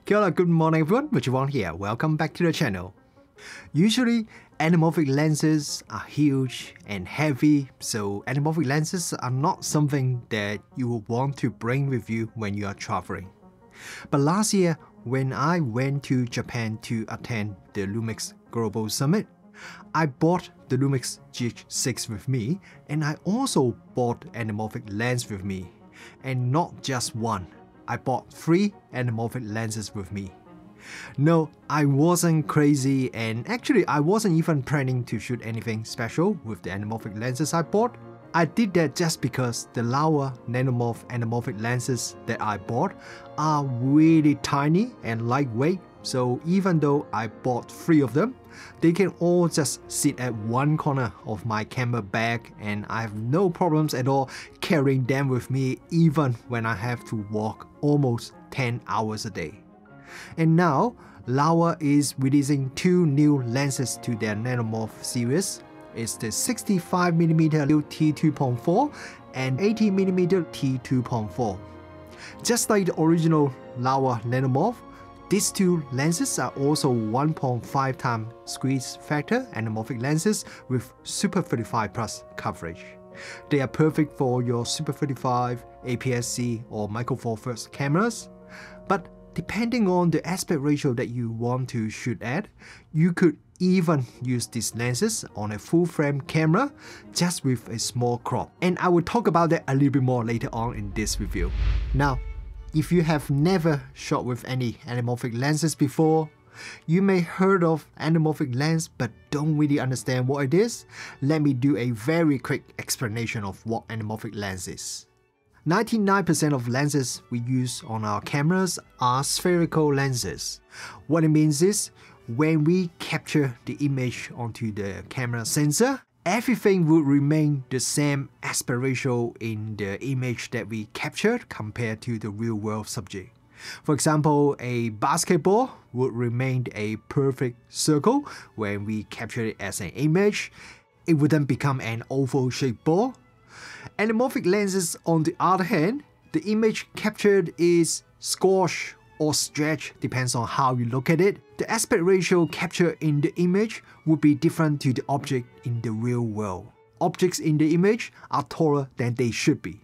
Kia ora, good morning everyone, Richard here. Welcome back to the channel. Usually, anamorphic lenses are huge and heavy, so anamorphic lenses are not something that you will want to bring with you when you are traveling. But last year, when I went to Japan to attend the Lumix Global Summit, I bought the Lumix GH6 with me, and I also bought anamorphic lens with me. And not just one, I bought 3 anamorphic lenses with me. No, I wasn't crazy, and actually I wasn't even planning to shoot anything special with the anamorphic lenses I bought. I did that just because the Laowa Nanomorph anamorphic lenses that I bought are really tiny and lightweight, so even though I bought 3 of them, they can all just sit at one corner of my camera bag, and I have no problems at all carrying them with me even when I have to walk almost 10 hours a day. And now, Laowa is releasing 2 new lenses to their Nanomorph series. It's the 65mm T2.4 and 80mm T2.4. Just like the original Laowa Nanomorph, these 2 lenses are also 1.5x squeeze factor anamorphic lenses with Super 35+ coverage. They are perfect for your Super 35, APS-C or Micro Four Thirds cameras. But depending on the aspect ratio that you want to shoot at, you could even use these lenses on a full frame camera just with a small crop. And I will talk about that a little bit more later on in this review. Now, if you have never shot with any anamorphic lenses before, you may heard of anamorphic lens but don't really understand what it is. Let me do a very quick explanation of what anamorphic lens is. 99% of lenses we use on our cameras are spherical lenses. What it means is, when we capture the image onto the camera sensor, everything will remain the same aspect ratio in the image that we captured compared to the real world subject. For example, a basketball would remain a perfect circle when we capture it as an image. It wouldn't become an oval shaped ball. Anamorphic lenses, on the other hand, the image captured is squashed or stretched, depends on how you look at it. The aspect ratio captured in the image would be different to the object in the real world. Objects in the image are taller than they should be.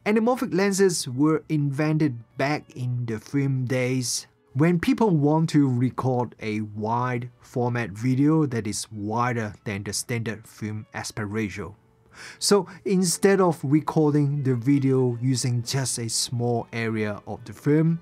Anamorphic lenses were invented back in the film days when people want to record a wide format video that is wider than the standard film aspect ratio. So instead of recording the video using just a small area of the film,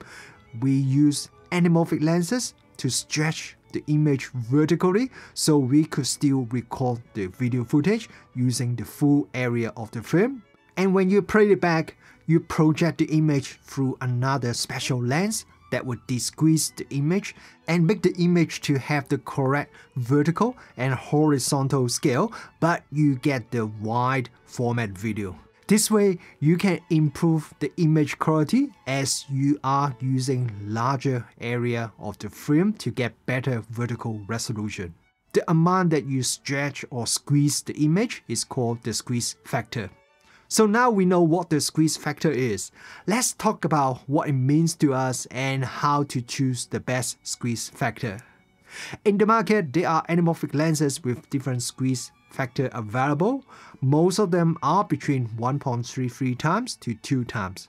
we use anamorphic lenses to stretch the image vertically so we could still record the video footage using the full area of the film. And when you play it back, you project the image through another special lens that would de-squeeze the image and make the image to have the correct vertical and horizontal scale, but you get the wide format video. This way, you can improve the image quality as you are using larger area of the film to get better vertical resolution. The amount that you stretch or squeeze the image is called the squeeze factor. So now we know what the squeeze factor is. Let's talk about what it means to us and how to choose the best squeeze factor. In the market, there are anamorphic lenses with different squeeze factor available. Most of them are between 1.33x to 2x.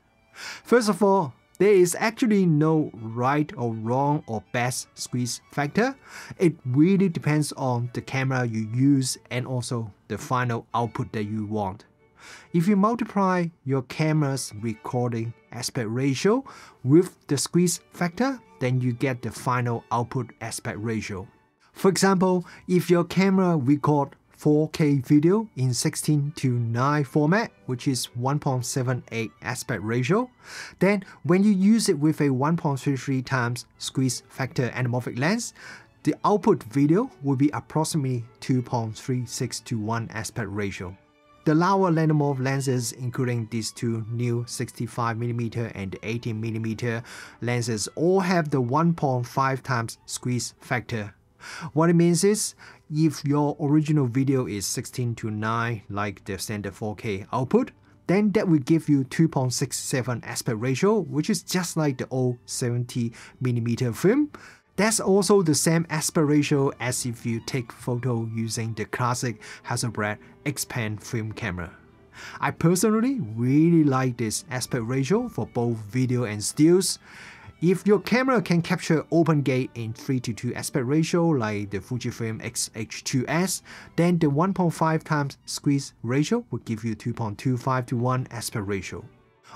First of all, there is actually no right or wrong or best squeeze factor. It really depends on the camera you use and also the final output that you want. If you multiply your camera's recording aspect ratio with the squeeze factor, then you get the final output aspect ratio. For example, if your camera records 4K video in 16:9 format, which is 1.78 aspect ratio, then when you use it with a 1.33x squeeze factor anamorphic lens, the output video will be approximately 2.36 to 1 aspect ratio. The Laowa Nanomorph lenses, including these 2 new 65mm and 80mm lenses, all have the 1.5x squeeze factor. What it means is, if your original video is 16:9 like the standard 4K output, then that will give you 2.67 aspect ratio, which is just like the old 70mm film. That's also the same aspect ratio as if you take photo using the classic Hasselblad X-Pan film camera. I personally really like this aspect ratio for both video and stills. If your camera can capture open gate in 3:2 aspect ratio like the Fujifilm X-H2S, then the 1.5 times squeeze ratio would give you 2.25:1 aspect ratio.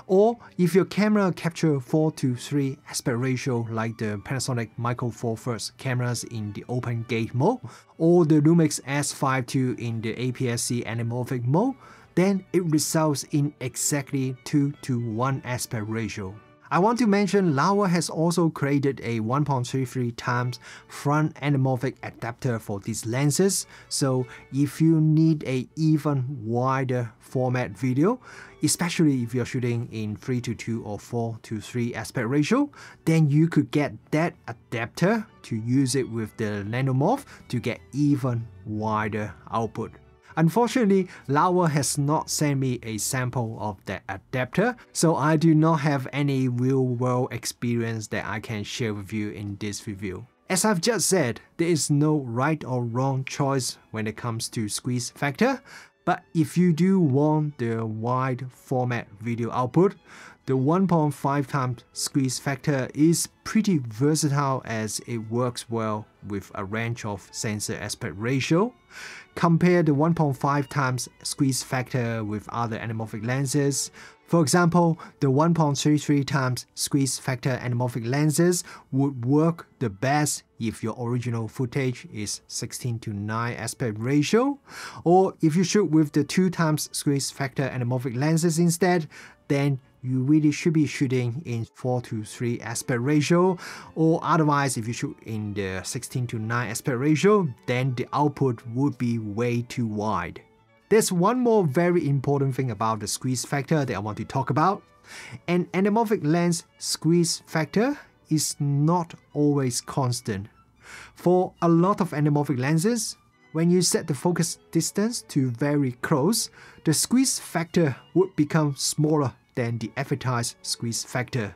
Or if your camera capture 4:3 aspect ratio like the Panasonic Micro Four Thirds cameras in the open gate mode, or the Lumix S52 in the APSC Anamorphic mode, then it results in exactly 2:1 aspect ratio. I want to mention Laowa has also created a 1.33 times front anamorphic adapter for these lenses, so if you need a even wider format video, especially if you're shooting in 3:2 or 4:3 aspect ratio, then you could get that adapter to use it with the Nanomorph to get even wider output. Unfortunately, Laowa has not sent me a sample of that adapter, so I do not have any real-world experience that I can share with you in this review. As I've just said, there is no right or wrong choice when it comes to squeeze factor, but if you do want the wide format video output, the 1.5 times squeeze factor is pretty versatile as it works well with a range of sensor aspect ratio. Compare the 1.5 times squeeze factor with other anamorphic lenses. For example, the 1.33 times squeeze factor anamorphic lenses would work the best if your original footage is 16:9 aspect ratio, or if you shoot with the 2 times squeeze factor anamorphic lenses instead, then you really should be shooting in 4:3 aspect ratio, or otherwise if you shoot in the 16:9 aspect ratio, then the output would be way too wide. There's one more very important thing about the squeeze factor that I want to talk about. An anamorphic lens squeeze factor is not always constant. For a lot of anamorphic lenses, when you set the focus distance to very close, the squeeze factor would become smaller than the advertised squeeze factor.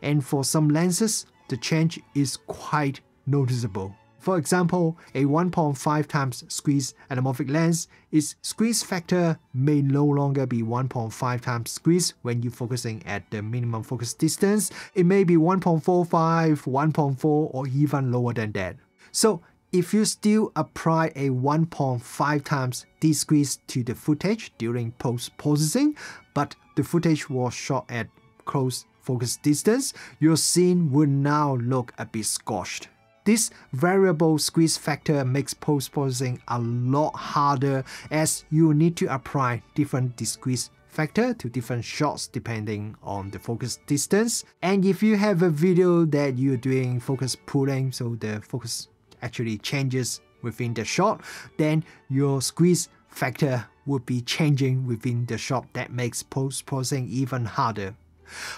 And for some lenses, the change is quite noticeable. For example, a 1.5 times squeeze anamorphic lens, its squeeze factor may no longer be 1.5 times squeeze when you're focusing at the minimum focus distance. It may be 1.45, 1.4, or even lower than that. So if you still apply a 1.5 times de-squeeze to the footage during post-processing, but the footage was shot at close focus distance, your scene will now look a bit squashed. This variable squeeze factor makes post-processing a lot harder as you need to apply different de-squeeze factor to different shots depending on the focus distance. And if you have a video that you're doing focus pulling, so the focus actually changes within the shot, then your squeeze factor would be changing within the shot. That makes post-processing even harder.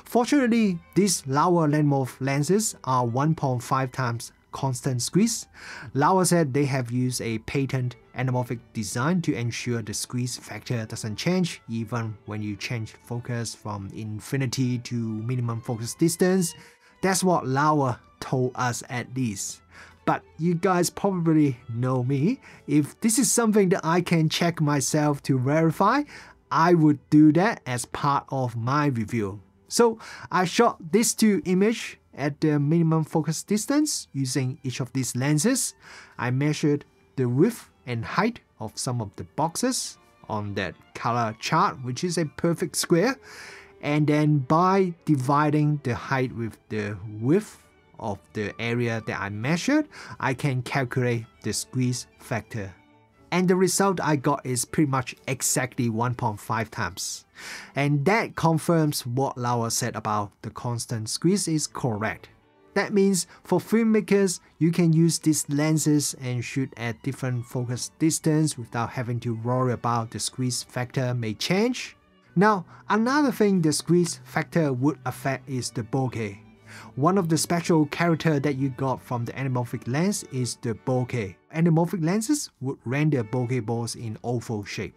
Fortunately, these Laowa Nanomorph lenses are 1.5 times constant squeeze. Laowa said they have used a patent anamorphic design to ensure the squeeze factor doesn't change even when you change focus from infinity to minimum focus distance. That's what Laowa told us at least. But you guys probably know me. If this is something that I can check myself to verify, I would do that as part of my review. So I shot these two images at the minimum focus distance using each of these lenses. I measured the width and height of some of the boxes on that color chart, which is a perfect square. And then by dividing the height with the width of the area that I measured, I can calculate the squeeze factor. And the result I got is pretty much exactly 1.5 times. And that confirms what Laowa said about the constant squeeze is correct. That means for filmmakers, you can use these lenses and shoot at different focus distance without having to worry about the squeeze factor may change. Now, another thing the squeeze factor would affect is the bokeh. One of the special character that you got from the anamorphic lens is the bokeh. Anamorphic lenses would render bokeh balls in oval shape.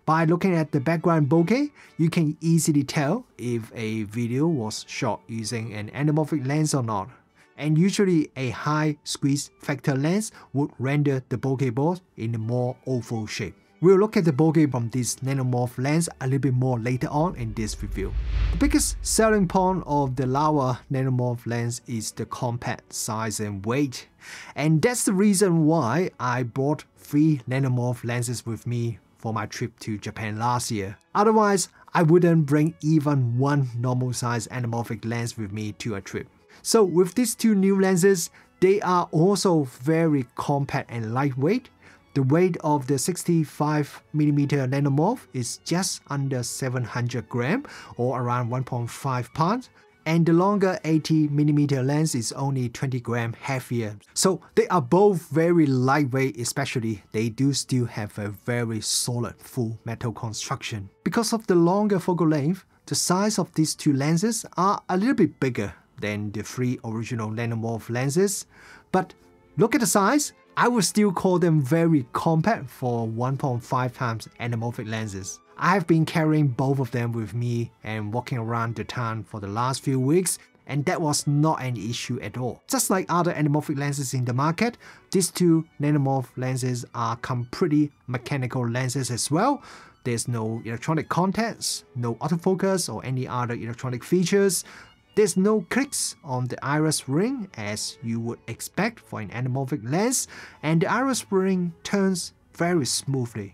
By looking at the background bokeh, you can easily tell if a video was shot using an anamorphic lens or not. And usually a high squeeze factor lens would render the bokeh ball in a more oval shape. We'll look at the bokeh from this Nanomorph lens a little bit more later on in this review. The biggest selling point of the Laowa Nanomorph lens is the compact size and weight. And that's the reason why I brought 3 Nanomorph lenses with me for my trip to Japan last year. Otherwise, I wouldn't bring even one normal size anamorphic lens with me to a trip. So with these 2 new lenses, they are also very compact and lightweight. The weight of the 65mm Nanomorph is just under 700 grams or around 1.5 pounds. And the longer 80mm lens is only 20 grams heavier. So they are both very lightweight, especially they do still have a very solid full metal construction. Because of the longer focal length, the size of these 2 lenses are a little bit bigger than the 3 original Nanomorph lenses. But look at the size, I would still call them very compact for 1.5 times anamorphic lenses. I have been carrying both of them with me and walking around the town for the last few weeks, and that was not an issue at all. Just like other anamorphic lenses in the market, these 2 Nanomorph lenses are completely mechanical lenses as well. There's no electronic contacts, no autofocus or any other electronic features. There's no clicks on the iris ring as you would expect for an anamorphic lens, and the iris ring turns very smoothly.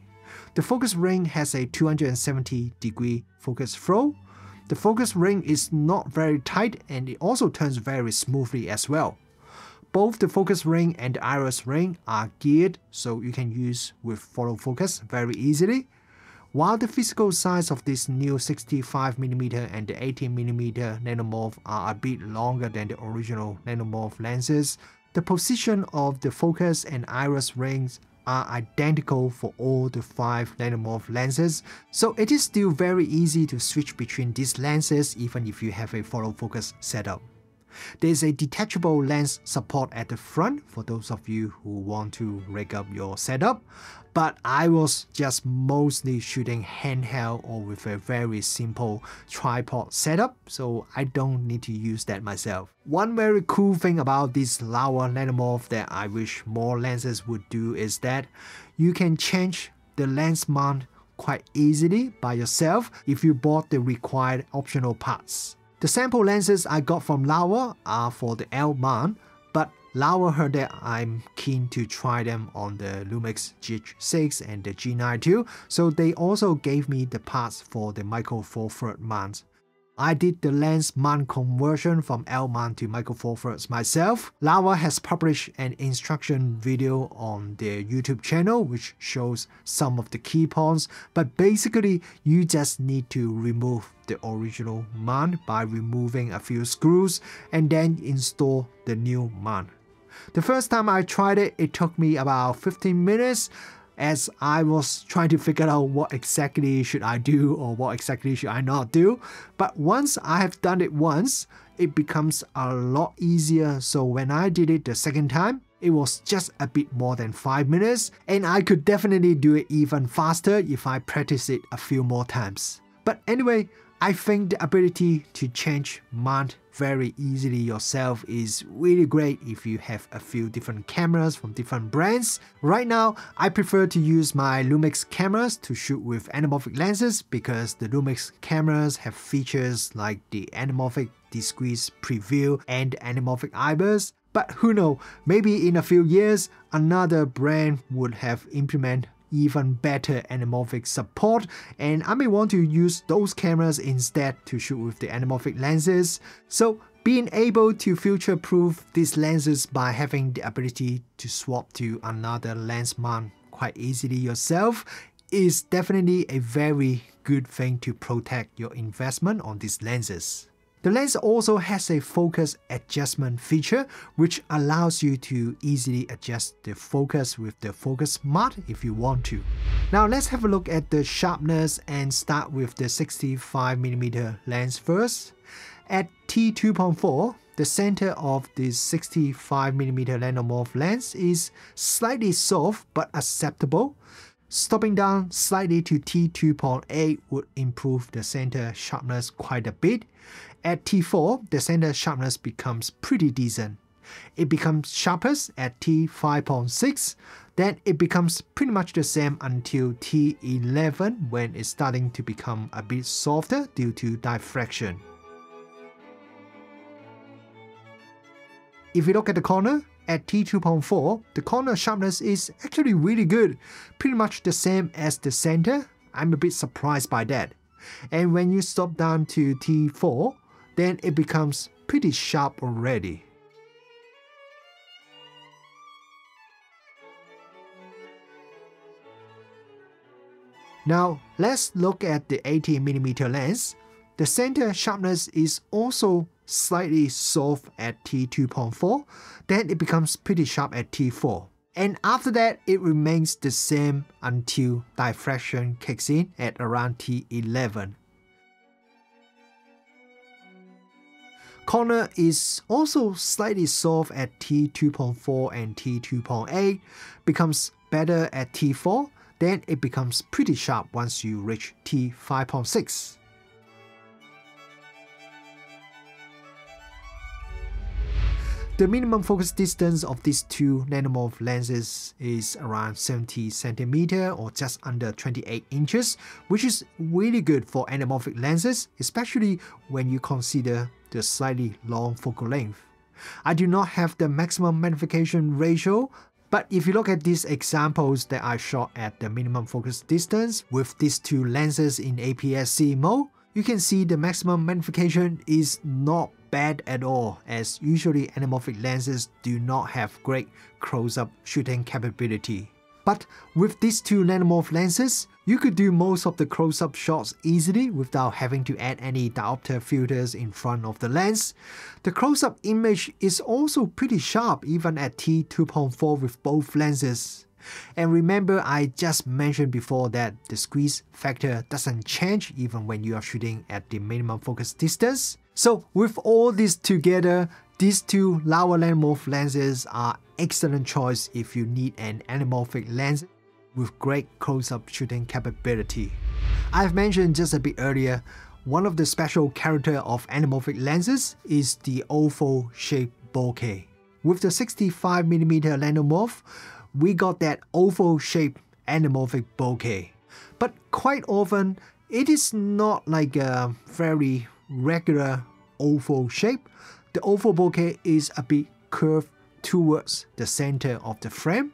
The focus ring has a 270-degree focus flow. The focus ring is not very tight and it also turns very smoothly as well. Both the focus ring and the iris ring are geared so you can use with follow focus very easily. While the physical size of this new 65mm and the 80mm Nanomorph are a bit longer than the original Nanomorph lenses, the position of the focus and iris rings are identical for all the 5 Nanomorph lenses, so it is still very easy to switch between these lenses even if you have a follow focus setup. There is a detachable lens support at the front for those of you who want to rig up your setup, but I was just mostly shooting handheld or with a very simple tripod setup, so I don't need to use that myself. One very cool thing about this Laowa Nanomorph that I wish more lenses would do is that you can change the lens mount quite easily by yourself if you bought the required optional parts. The sample lenses I got from Laowa are for the L mount, but Laowa heard that I'm keen to try them on the Lumix GH6 and the G9 too, so they also gave me the parts for the Micro Four Thirds mount. I did the lens mount conversion from L mount to Micro Four Thirds myself. Laowa has published an instruction video on their YouTube channel which shows some of the key points, but basically you just need to remove the original mount by removing a few screws and then install the new mount. The first time I tried it, it took me about 15 minutes as I was trying to figure out what exactly should I do or what exactly should I not do. But once I have done it once, it becomes a lot easier, so when I did it the second time, it was just a bit more than 5 minutes, and I could definitely do it even faster if I practice it a few more times. But anyway, I think the ability to change mount very easily yourself is really great if you have a few different cameras from different brands. Right now, I prefer to use my Lumix cameras to shoot with anamorphic lenses because the Lumix cameras have features like the anamorphic discrete preview and anamorphic IBIS. But who knows, maybe in a few years, another brand would have implemented even better anamorphic support, and I may want to use those cameras instead to shoot with the anamorphic lenses. So being able to future-proof these lenses by having the ability to swap to another lens mount quite easily yourself is definitely a very good thing to protect your investment on these lenses. The lens also has a focus adjustment feature which allows you to easily adjust the focus with the focus mount if you want to. Now let's have a look at the sharpness and start with the 65mm lens first. At T2.4, the center of the 65mm Nanomorph lens is slightly soft but acceptable. Stopping down slightly to T2.8 would improve the center sharpness quite a bit. At T4, the center sharpness becomes pretty decent. It becomes sharpest at T5.6, then it becomes pretty much the same until T11 when it's starting to become a bit softer due to diffraction. If you look at the corner, at T2.4, the corner sharpness is actually really good, pretty much the same as the center. I'm a bit surprised by that. And when you stop down to T4, then it becomes pretty sharp already. Now let's look at the 80mm lens. The center sharpness is also slightly soft at T2.4, then it becomes pretty sharp at T4. And after that, it remains the same until diffraction kicks in at around T11. Corner is also slightly soft at T2.4 and T2.8, becomes better at T4, then it becomes pretty sharp once you reach T5.6. The minimum focus distance of these two Nanomorph lenses is around 70 cm or just under 28 inches, which is really good for anamorphic lenses, especially when you consider the slightly long focal length. I do not have the maximum magnification ratio, but if you look at these examples that I shot at the minimum focus distance with these two lenses in APS-C mode, you can see the maximum magnification is not bad at all, as usually anamorphic lenses do not have great close-up shooting capability. But with these two Nanomorph lenses, you could do most of the close-up shots easily without having to add any diopter filters in front of the lens. The close-up image is also pretty sharp even at T2.4 with both lenses. And remember, I just mentioned before that the squeeze factor doesn't change even when you are shooting at the minimum focus distance. So with all this together, these two Laowa Nanomorph lenses are excellent choice if you need an anamorphic lens with great close-up shooting capability. I've mentioned just a bit earlier, one of the special character of anamorphic lenses is the oval shaped bokeh. With the 65mm Nanomorph, we got that oval shaped anamorphic bokeh. But quite often, it is not like a very regular oval shape. The oval bokeh is a bit curved towards the center of the frame.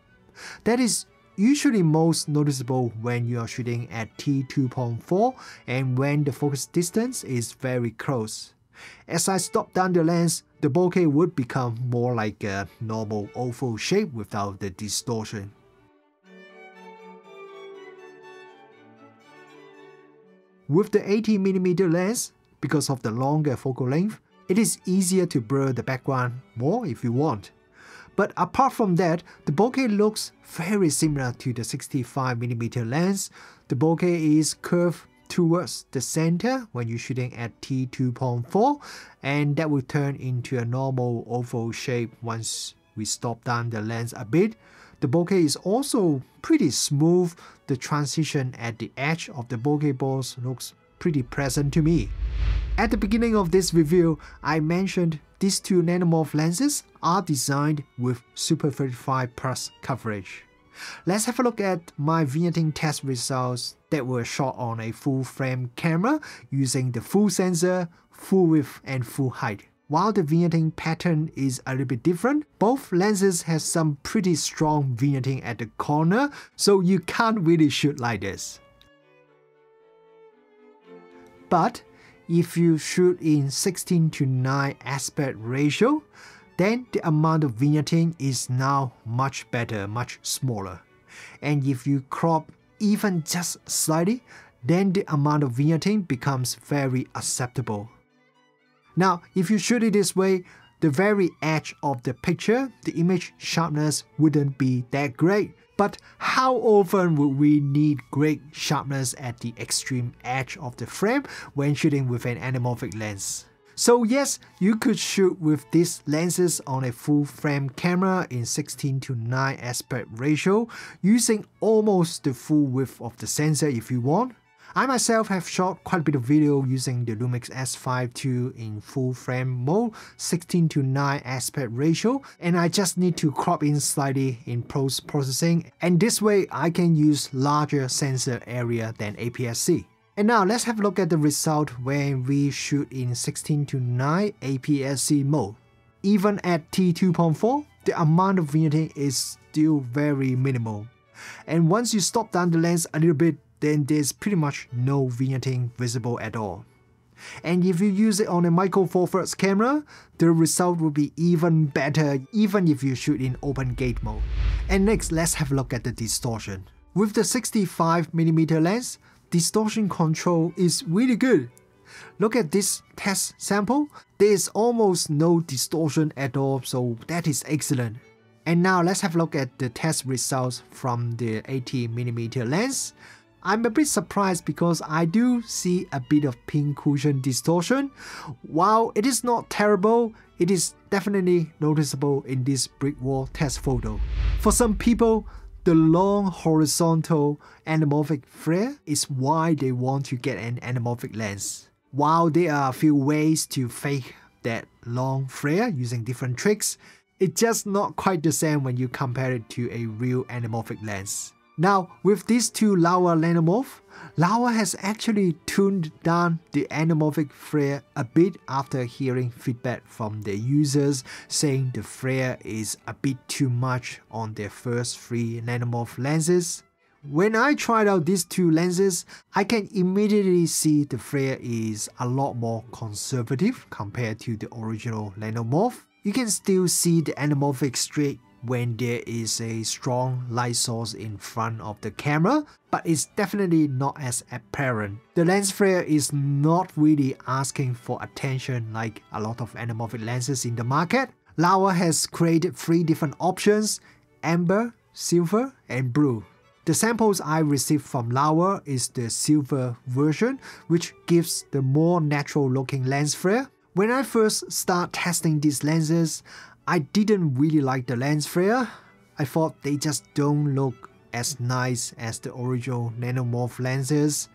That is usually most noticeable when you are shooting at T2.4 and when the focus distance is very close. As I stop down the lens, the bokeh would become more like a normal oval shape without the distortion. With the 80mm lens, because of the longer focal length, it is easier to blur the background more if you want. But apart from that, the bokeh looks very similar to the 65mm lens. The bokeh is curved towards the center when you're shooting at T2.4, and that will turn into a normal oval shape once we stop down the lens a bit. The bokeh is also pretty smooth. The transition at the edge of the bokeh balls looks pretty pleasant to me. At the beginning of this review, I mentioned these two Nanomorph lenses are designed with Super 35 Plus coverage. Let's have a look at my vignetting test results that were shot on a full frame camera using the full sensor, full width and full height. While the vignetting pattern is a little bit different, both lenses have some pretty strong vignetting at the corner, so you can't really shoot like this. But if you shoot in 16:9 aspect ratio, then the amount of vignetting is now much better, much smaller. And if you crop even just slightly, then the amount of vignetting becomes very acceptable. Now, if you shoot it this way, the very edge of the picture, the image sharpness wouldn't be that great. But how often would we need great sharpness at the extreme edge of the frame when shooting with an anamorphic lens? So yes, you could shoot with these lenses on a full frame camera in 16:9 aspect ratio, using almost the full width of the sensor if you want. I myself have shot quite a bit of video using the Lumix S5 II in full frame mode, 16:9 aspect ratio, and I just need to crop in slightly in post-processing, and this way I can use larger sensor area than APS-C. And now let's have a look at the result when we shoot in 16:9 APS-C mode. Even at T2.4, the amount of vignetting is still very minimal. And once you stop down the lens a little bit, then there's pretty much no vignetting visible at all. And if you use it on a micro four thirds camera, the result will be even better even if you shoot in open gate mode. And next, let's have a look at the distortion. With the 65mm lens, distortion control is really good. Look at this test sample, there is almost no distortion at all, so that is excellent. And now let's have a look at the test results from the 80mm lens. I'm a bit surprised because I do see a bit of pin cushion distortion. While it is not terrible, it is definitely noticeable in this brick wall test photo. For some people, the long horizontal anamorphic flare is why they want to get an anamorphic lens. While there are a few ways to fake that long flare using different tricks, it's just not quite the same when you compare it to a real anamorphic lens. Now, with these two Laowa Nanomorph, Laowa has actually tuned down the anamorphic flare a bit after hearing feedback from the users saying the flare is a bit too much on their first 3 Nanomorph lenses. When I tried out these two lenses, I can immediately see the flare is a lot more conservative compared to the original Nanomorph. You can still see the anamorphic streak when there is a strong light source in front of the camera, but it's definitely not as apparent. The lens flare is not really asking for attention like a lot of anamorphic lenses in the market. Laowa has created 3 different options: amber, silver, and blue. The samples I received from Laowa is the silver version, which gives the more natural looking lens flare. When I first started testing these lenses, I didn't really like the lens flare. I thought they just don't look as nice as the original Nanomorph lenses.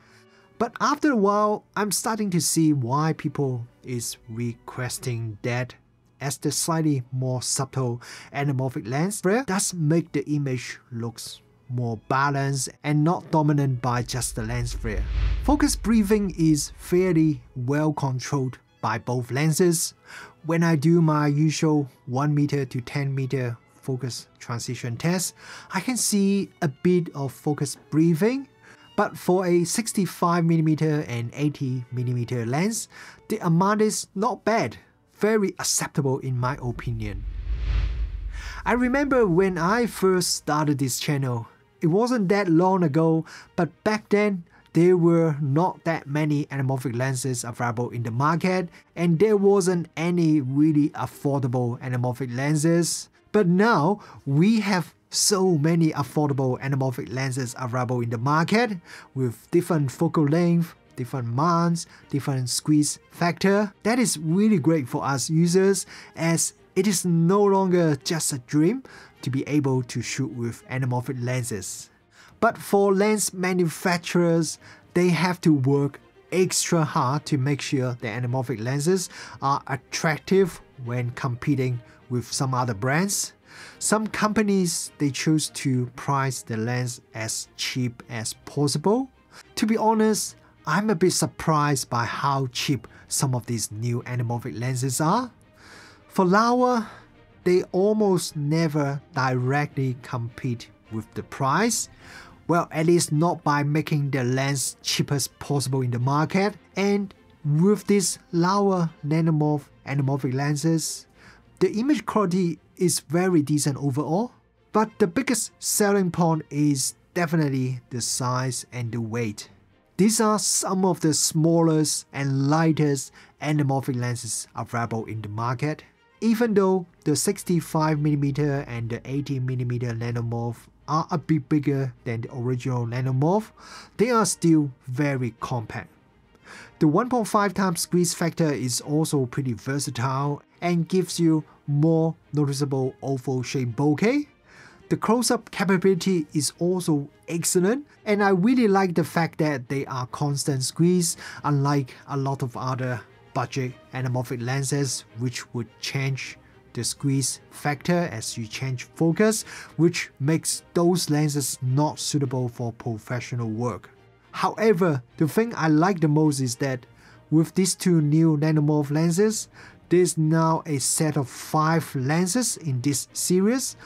But after a while, I'm starting to see why people is requesting that, as the slightly more subtle anamorphic lens flare does make the image looks more balanced and not dominant by just the lens flare. Focus breathing is fairly well controlled by both lenses. When I do my usual 1m to 10m focus transition test, I can see a bit of focus breathing, but for a 65mm and 80mm lens, the amount is not bad, very acceptable in my opinion. I remember when I first started this channel, it wasn't that long ago, but back then, there were not that many anamorphic lenses available in the market, and there wasn't any really affordable anamorphic lenses. But now, we have so many affordable anamorphic lenses available in the market with different focal length, different mounts, different squeeze factor. That is really great for us users, as it is no longer just a dream to be able to shoot with anamorphic lenses. But for lens manufacturers, they have to work extra hard to make sure the anamorphic lenses are attractive when competing with some other brands. Some companies, they choose to price the lens as cheap as possible. To be honest, I'm a bit surprised by how cheap some of these new anamorphic lenses are. For Laowa, they almost never directly compete with the price. Well, at least not by making the lens cheapest possible in the market. And with these Laowa Nanomorph anamorphic lenses, the image quality is very decent overall. But the biggest selling point is definitely the size and the weight. These are some of the smallest and lightest anamorphic lenses available in the market. Even though the 65mm and the 80mm Nanomorph are a bit bigger than the original Nanomorph, they are still very compact. The 1.5 times squeeze factor is also pretty versatile and gives you more noticeable oval shaped bokeh. The close-up capability is also excellent, and I really like the fact that they are constant squeeze, unlike a lot of other budget anamorphic lenses which would change the squeeze factor as you change focus, which makes those lenses not suitable for professional work. However, the thing I like the most is that with these two new Nanomorph lenses, there's now a set of 5 lenses in this series,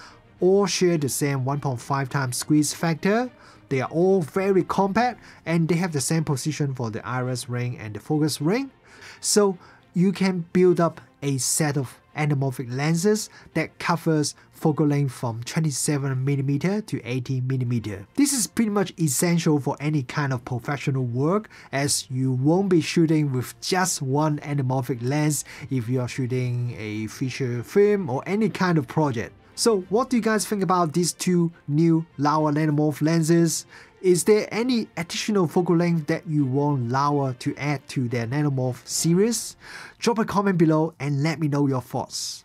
all share the same 1.5 times squeeze factor. They are all very compact and they have the same position for the iris ring and the focus ring. So you can build up a set of anamorphic lenses that covers focal length from 27mm to 80mm. This is pretty much essential for any kind of professional work, as you won't be shooting with just one anamorphic lens if you are shooting a feature film or any kind of project. So what do you guys think about these two new Laowa Nanomorph lenses? Is there any additional focal length that you want Laowa to add to their Nanomorph series? Drop a comment below and let me know your thoughts.